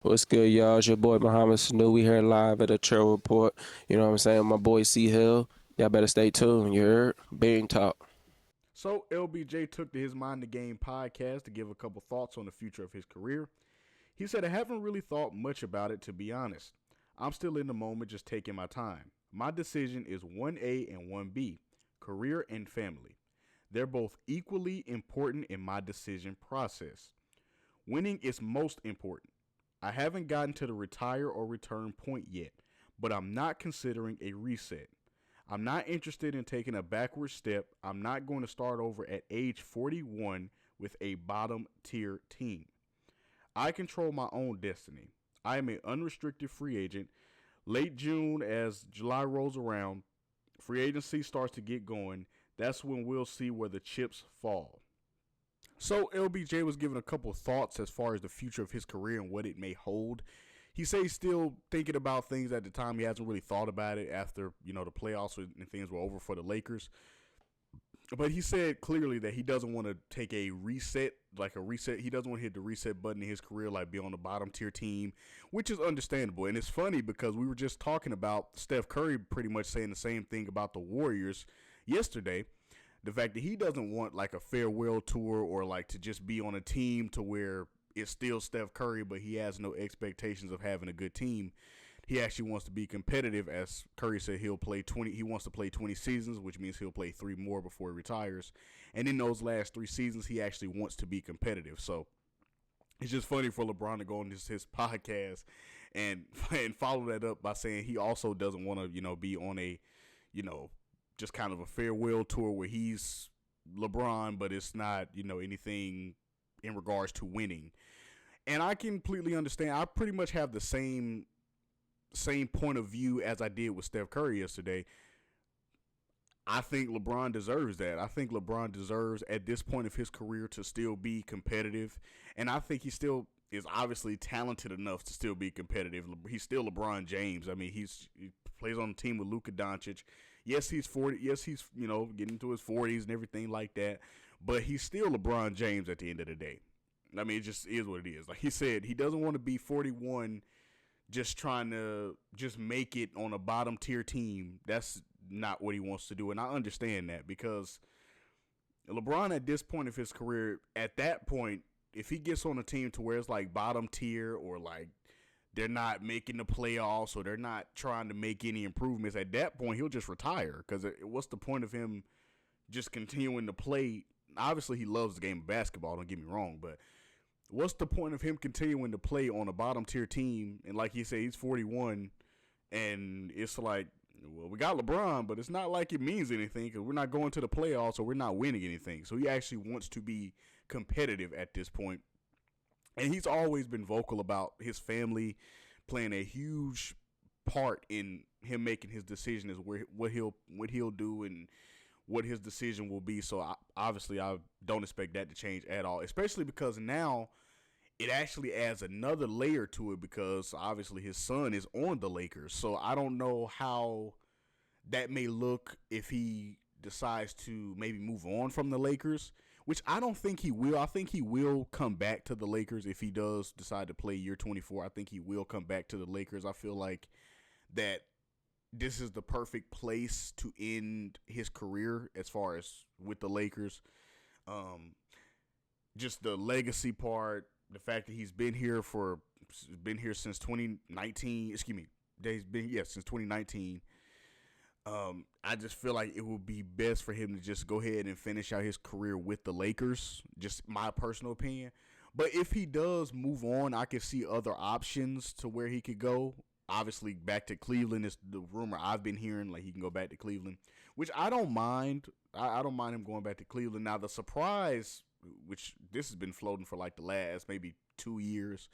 What's good, y'all? It's your boy Muhammad Sanu. We here live at the Trail Report. You know what I'm saying? My boy C Hill. Y'all better stay tuned. You heard? Being talk. So LBJ took to his Mind the Game podcast to give a couple thoughts on the future of his career. He said, I haven't really thought much about it, to be honest. I'm still in the moment, just taking my time. My decision is 1A and 1B, career and family. They're both equally important in my decision process. Winning is most important. I haven't gotten to the retire or return point yet, but I'm not considering a reset. I'm not interested in taking a backward step. I'm not going to start over at age 41 with a bottom tier team. I control my own destiny. I am an unrestricted free agent. Late June, as July rolls around, free agency starts to get going. That's when we'll see where the chips fall. So LBJ was giving a couple of thoughts as far as the future of his career and what it may hold. He says he's still thinking about things at the time. He hasn't really thought about it after, the playoffs and things were over for the Lakers. But he said clearly that he doesn't want to take a reset, like a reset. He doesn't want to hit the reset button in his career, like be on the bottom tier team, which is understandable. And it's funny because we were just talking about Steph Curry pretty much saying the same thing about the Warriors yesterday. The fact that he doesn't want like a farewell tour or like to just be on a team to where it's still Steph Curry, but he has no expectations of having a good team. He actually wants to be competitive. As Curry said, he'll play 20. He wants to play 20 seasons, which means he'll play 3 more before he retires. And in those last 3 seasons, he actually wants to be competitive. So it's just funny for LeBron to go on his podcast and and follow that up by saying he also doesn't want to be on a you know just kind of a farewell tour where he's LeBron, but it's not anything in regards to winning. And I completely understand. I pretty much have the same point of view as I did with Steph Curry yesterday. I think LeBron deserves that. I think LeBron deserves at this point of his career to still be competitive, and I think he still is obviously talented enough to still be competitive. He's still LeBron James. I mean, he plays on the team with Luka Doncic. Yes, he's 40. Yes, he's getting into his 40s and everything like that. But he's still LeBron James at the end of the day. I mean, it just is what it is. Like he said, he doesn't want to be 41 just trying to just make it on a bottom tier team. That's not what he wants to do. And I understand that because LeBron at this point of his career, at that point, if he gets on a team to where it's like bottom tier or like they're not making the playoffs or they're not trying to make any improvements, at that point he'll just retire because what's the point of him just continuing to play? Obviously he loves the game of basketball, don't get me wrong, but what's the point of him continuing to play on a bottom tier team? And like he said, he's 41, and it's like, well, we got LeBron, but it's not like it means anything because we're not going to the playoffs or we're not winning anything. So he actually wants to be competitive at this point. And he's always been vocal about his family playing a huge part in him making his decision as where what he'll do and what his decision will be. So obviously, I don't expect that to change at all, especially because now it actually adds another layer to it because obviously his son is on the Lakers. So I don't know how that may look if he decides to maybe move on from the Lakers, which I don't think he will. I think he will come back to the Lakers if he does decide to play year 24. I think he will come back to the Lakers. I feel like that this is the perfect place to end his career as far as with the Lakers. Um, just the legacy part, the fact that he's been here since 2019. Excuse me, that he's been since 2019. I just feel like it would be best for him to just go ahead and finish out his career with the Lakers. Just my personal opinion. But if he does move on, I can see other options to where he could go. Obviously, back to Cleveland is the rumor I've been hearing. Like he can go back to Cleveland, which I don't mind. I don't mind him going back to Cleveland. Now the surprise, which this has been floating for like the last maybe 2 years,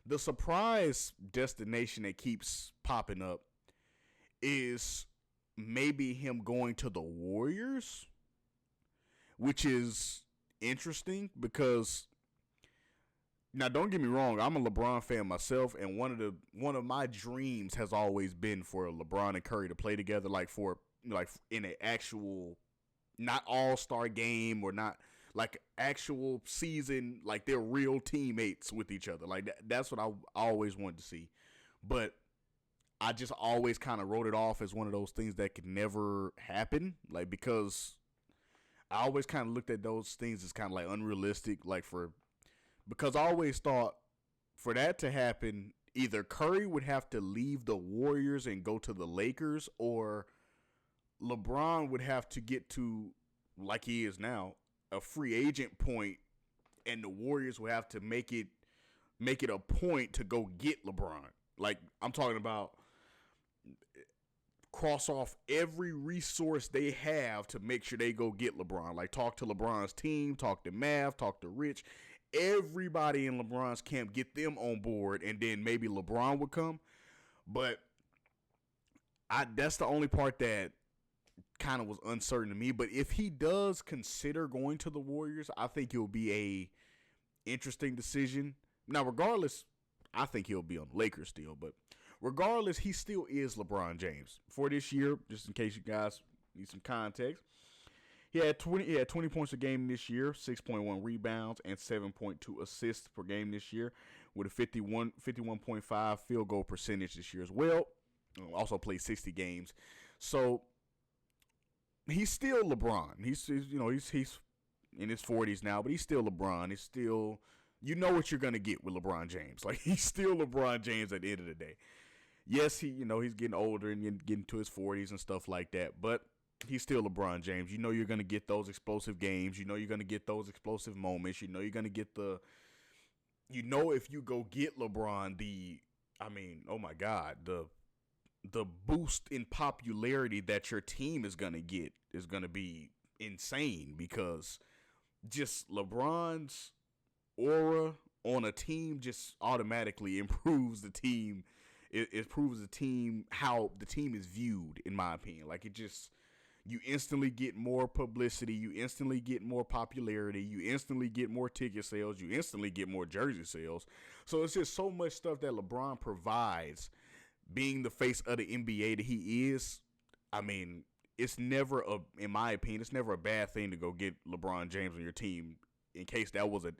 the surprise destination that keeps popping up is maybe him going to the Warriors, which is interesting because now don't get me wrong, I'm a LeBron fan myself, and one of my dreams has always been for LeBron and Curry to play together, like for like in an actual not all-star game or not like actual season, like they're real teammates with each other. Like that's what I always wanted to see. But I just always kind of wrote it off as one of those things that could never happen. Like, because I always kind of looked at those things as kind of like unrealistic. Like, because I always thought for that to happen, either Curry would have to leave the Warriors and go to the Lakers, or LeBron would have to get to, like he is now, a free agent point, and the Warriors would have to make it a point to go get LeBron. Like, I'm talking about cross off every resource they have to make sure they go get LeBron. Like, talk to LeBron's team, talk to Mav, talk to Rich, everybody in LeBron's camp, get them on board, and then maybe LeBron would come. But that's the only part that kind of was uncertain to me. But if he does consider going to the Warriors, I think it'll be a interesting decision. Now, regardless, I think he'll be on the Lakers still, but regardless, he still is LeBron James. For this year, just in case you guys need some context, he had 20 points a game this year, 6.1 rebounds, and 7.2 assists per game this year, with a 51.5 field goal percentage this year as well. Also played 60 games. So he's still LeBron. He's in his 40s now, but he's still LeBron. He's still, you know what you're going to get with LeBron James. Like, he's still LeBron James at the end of the day. Yes, he's getting older and getting to his 40s and stuff like that, but he's still LeBron James. You know you're going to get those explosive games. You know you're going to get those explosive moments. You know you're going to get if you go get LeBron, oh my God, the boost in popularity that your team is going to get is going to be insane, because just LeBron's aura on a team just automatically improves the team. It proves the team how the team is viewed, in my opinion. Like, you instantly get more publicity, you instantly get more popularity, you instantly get more ticket sales, you instantly get more jersey sales. So it's just so much stuff that LeBron provides, being the face of the NBA that he is. I mean, it's never in my opinion, it's never a bad thing to go get LeBron James on your team, in case that was a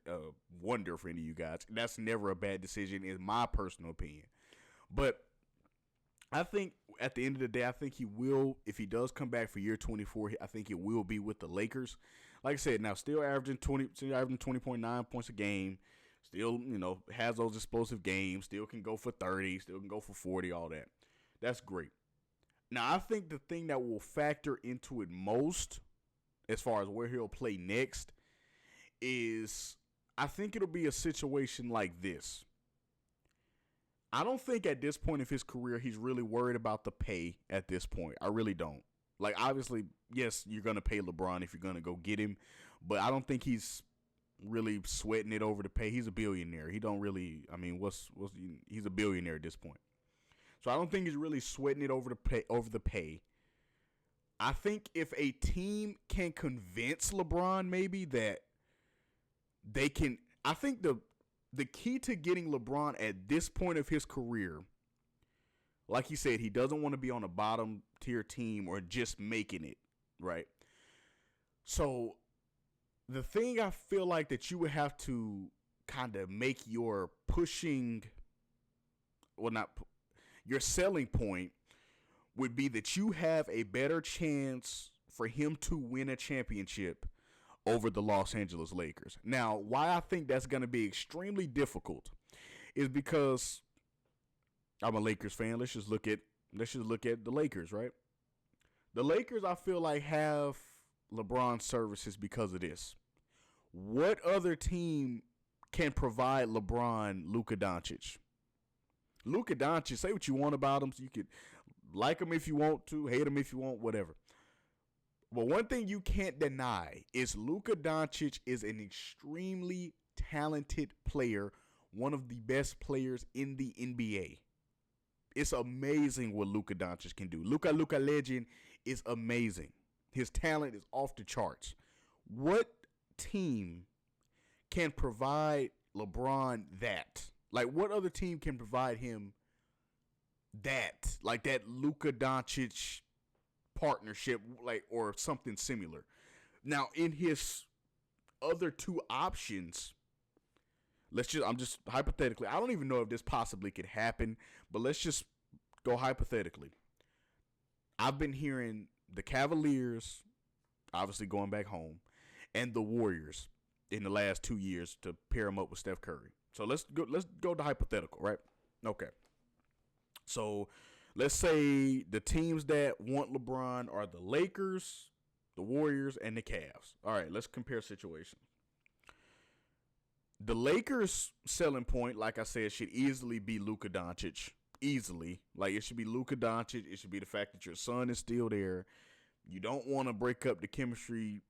wonder for any of you guys. That's never a bad decision, in my personal opinion. But I think at the end of the day, I think he will, if he does come back for year 24, I think it will be with the Lakers. Like I said, now still averaging 20.9 points a game, still, has those explosive games, still can go for 30, still can go for 40, all that. That's great. Now, I think the thing that will factor into it most, as far as where he'll play next, is I think it'll be a situation like this. I don't think at this point of his career he's really worried about the pay at this point. I really don't. Like, obviously, yes, you're going to pay LeBron if you're going to go get him, but I don't think he's really sweating it over the pay. He's a billionaire. He don't really, he's a billionaire at this point. So I don't think he's really sweating it over the pay. I think if a team can convince LeBron maybe that they can, I think the key to getting LeBron at this point of his career, like he said, he doesn't want to be on a bottom tier team or just making it, right? So the thing I feel like that you would have to kind of make your your selling point would be that you have a better chance for him to win a championship over the Los Angeles Lakers. Now, why I think that's going to be extremely difficult is because I'm a Lakers fan. Let's just look at the Lakers, right? The Lakers, I feel like, have LeBron's services because of this. What other team can provide LeBron Luka Doncic? Luka Doncic, say what you want about him. So you could like him if you want to, hate him if you want, whatever. But one thing you can't deny is Luka Doncic is an extremely talented player, one of the best players in the NBA. It's amazing what Luka Doncic can do. Luka Legend is amazing. His talent is off the charts. What team can provide LeBron that? Like, what other team can provide him that? Like that Luka Doncic partnership, like, or something similar. Now, in his other two options, I'm just hypothetically, I don't even know if this possibly could happen, but let's just go hypothetically. I've been hearing the Cavaliers, obviously going back home, and the Warriors in the last 2 years to pair him up with Steph Curry. So let's go to hypothetical, right? Okay. So let's say the teams that want LeBron are the Lakers, the Warriors, and the Cavs. All right, let's compare situations. The Lakers' selling point, like I said, should easily be Luka Doncic. Easily. Like, it should be Luka Doncic. It should be the fact that your son is still there. You don't want to break up the chemistry.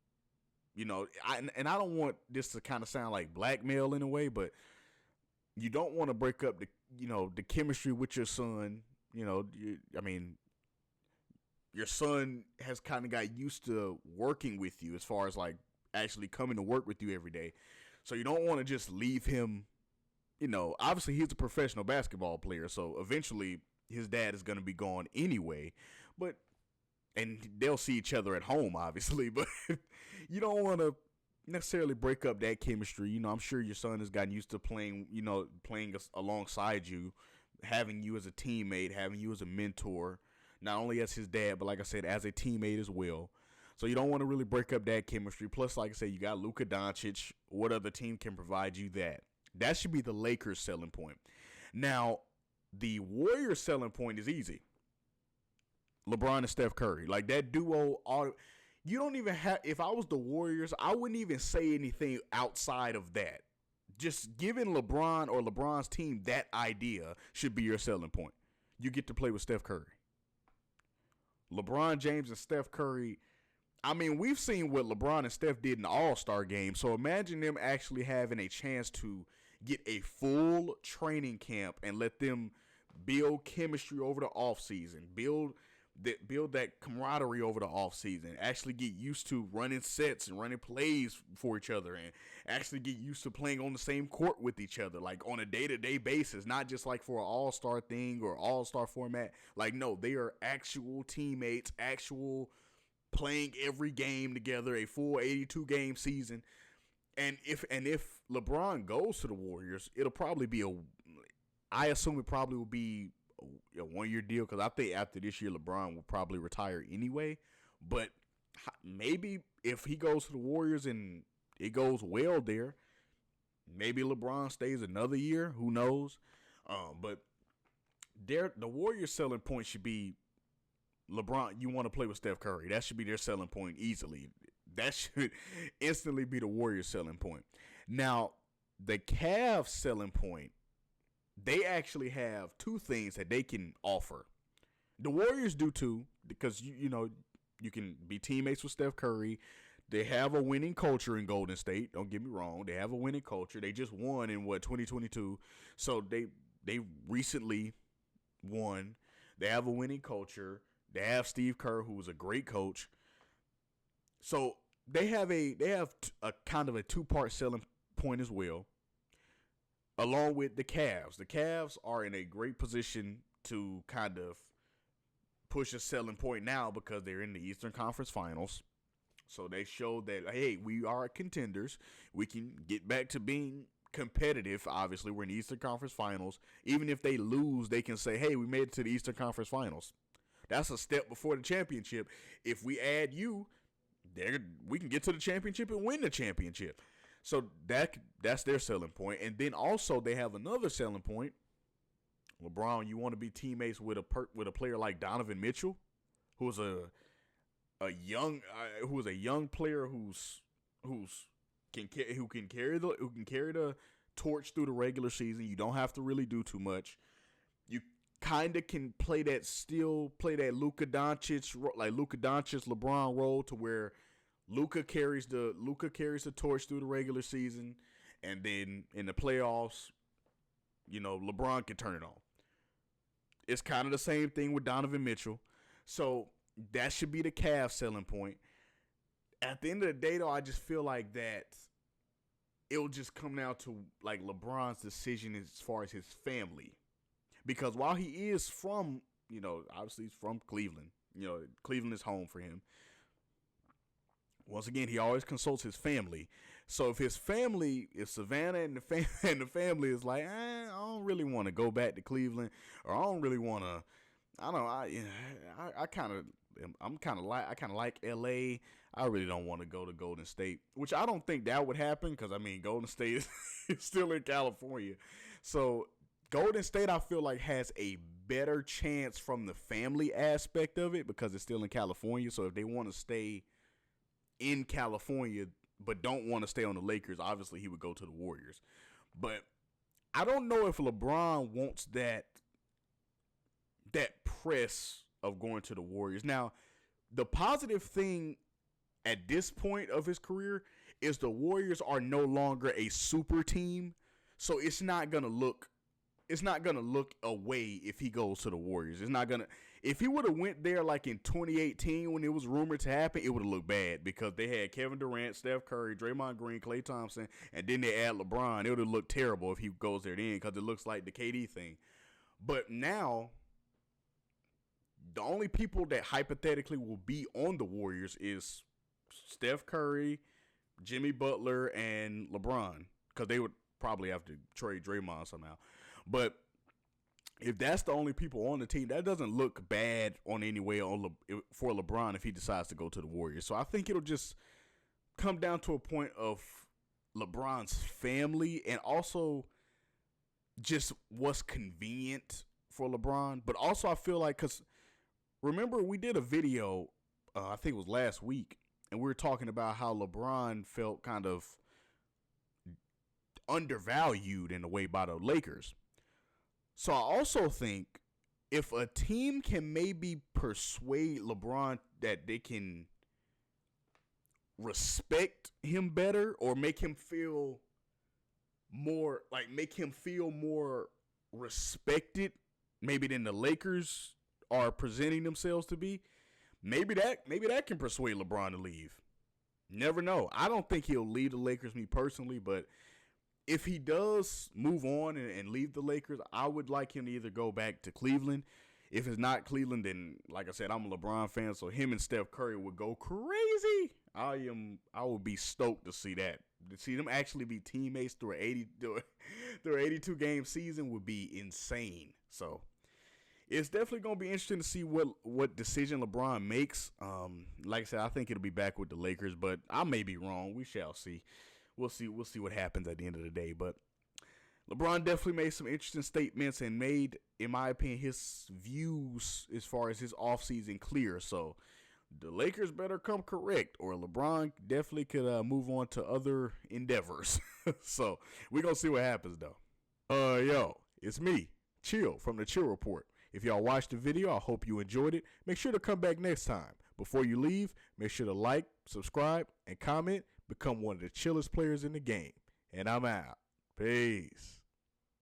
You know, I don't want this to kind of sound like blackmail in a way, but you don't want to break up the chemistry with your son. You know, your son has kind of got used to working with you as far as like actually coming to work with you every day. So you don't want to just leave him, obviously he's a professional basketball player, so eventually his dad is going to be gone anyway, and they'll see each other at home, obviously, but you don't want to necessarily break up that chemistry. I'm sure your son has gotten used to playing alongside you, having you as a teammate, having you as a mentor, not only as his dad, but like I said, as a teammate as well. So you don't want to really break up that chemistry. Plus, like I said, you got Luka Doncic. What other team can provide you that? That should be the Lakers' selling point. Now, the Warriors' selling point is easy. LeBron and Steph Curry. Like, that duo, you don't even have, if I was the Warriors, I wouldn't even say anything outside of that. Just giving LeBron or LeBron's team that idea should be your selling point. You get to play with Steph Curry. LeBron James and Steph Curry, I mean, we've seen what LeBron and Steph did in the All-Star game, so imagine them actually having a chance to get a full training camp and let them build chemistry over the offseason, build that camaraderie over the offseason, actually get used to running sets and running plays for each other, and actually get used to playing on the same court with each other, like on a day-to-day basis, not just like for an all-star thing or all-star format. Like, no, they are actual teammates, actual playing every game together, a full 82-game season. And if LeBron goes to the Warriors, it'll probably be I assume it probably will be a one-year deal, because I think after this year, LeBron will probably retire anyway. But maybe if he goes to the Warriors and it goes well there, maybe LeBron stays another year. Who knows? But the Warriors' selling point should be LeBron. You want to play with Steph Curry. That should be their selling point easily. That should instantly be the Warriors' selling point. Now, the Cavs' selling point, they actually have two things that they can offer. The Warriors do too, because you can be teammates with Steph Curry. They have a winning culture in Golden State. Don't get me wrong. They have a winning culture. They just won in 2022. So they recently won. They have a winning culture. They have Steve Kerr, who was a great coach. So they have a kind of a two-part selling point as well, along with the Cavs. The Cavs are in a great position to kind of push a selling point now because they're in the Eastern Conference Finals. So they showed that, hey, we are contenders. We can get back to being competitive. Obviously, we're in the Eastern Conference Finals. Even if they lose, they can say, hey, we made it to the Eastern Conference Finals. That's a step before the championship. If we add you, we can get to the championship and win the championship. So that's their selling point. And then also they have another selling point. LeBron, you want to be teammates with a player like Donovan Mitchell, who's a young player who can carry the torch through the regular season. You don't have to really do too much. You kind of can play that Luka Doncic LeBron role, to where Luka carries the torch through the regular season, and then in the playoffs, LeBron can turn it on. It's kind of the same thing with Donovan Mitchell. So that should be the Cavs selling point. At the end of the day, though, I just feel like that it'll just come down to like LeBron's decision as far as his family. Because while he is from, obviously he's from Cleveland. Cleveland is home for him. Once again, he always consults his family. So if his family, if Savannah and the family is like, I don't really want to go back to Cleveland, or I don't really want to, I don't know, I kind of, I kind of like LA. I really don't want to go to Golden State, which I don't think that would happen because I mean Golden State is still in California, so Golden State I feel like has a better chance from the family aspect of it because it's still in California. So if they want to stay in California but don't want to stay on the Lakers, obviously he would go to the Warriors. But I don't know if LeBron wants that press of going to the Warriors. Now, the positive thing at this point of his career is the Warriors are no longer a super team, so it's not gonna look away if he goes to the Warriors. It's not gonna. If he would have went there like in 2018 when it was rumored to happen, it would have looked bad because they had Kevin Durant, Steph Curry, Draymond Green, Klay Thompson, and then they add LeBron. It would have looked terrible if he goes there then because it looks like the KD thing. But now, the only people that hypothetically will be on the Warriors is Steph Curry, Jimmy Butler, and LeBron because they would probably have to trade Draymond somehow. But if that's the only people on the team, that doesn't look bad on any way for LeBron if he decides to go to the Warriors. So I think it'll just come down to a point of LeBron's family and also just what's convenient for LeBron. But also I feel like, because remember we did a video, I think it was last week, and we were talking about how LeBron felt kind of undervalued in a way by the Lakers. So I also think if a team can maybe persuade LeBron that they can respect him better or make him feel more respected maybe than the Lakers are presenting themselves to be, maybe that can persuade LeBron to leave. Never know. I don't think he'll leave the Lakers, me personally, but if he does move on and leave the Lakers, I would like him to either go back to Cleveland. If it's not Cleveland, then like I said, I'm a LeBron fan, so him and Steph Curry would go crazy. I would be stoked to see that. To see them actually be teammates through an 82 game season would be insane. So it's definitely gonna be interesting to see what decision LeBron makes. Like I said, I think it'll be back with the Lakers, but I may be wrong. We shall see. We'll see what happens at the end of the day. But LeBron definitely made some interesting statements and made, in my opinion, his views as far as his offseason clear. So the Lakers better come correct, or LeBron definitely could move on to other endeavors. So we're going to see what happens, though. Yo, it's me, Chill, from the Chill Report. If y'all watched the video, I hope you enjoyed it. Make sure to come back next time. Before you leave, make sure to like, subscribe, and comment. Become one of the chillest players in the game. And I'm out. Peace.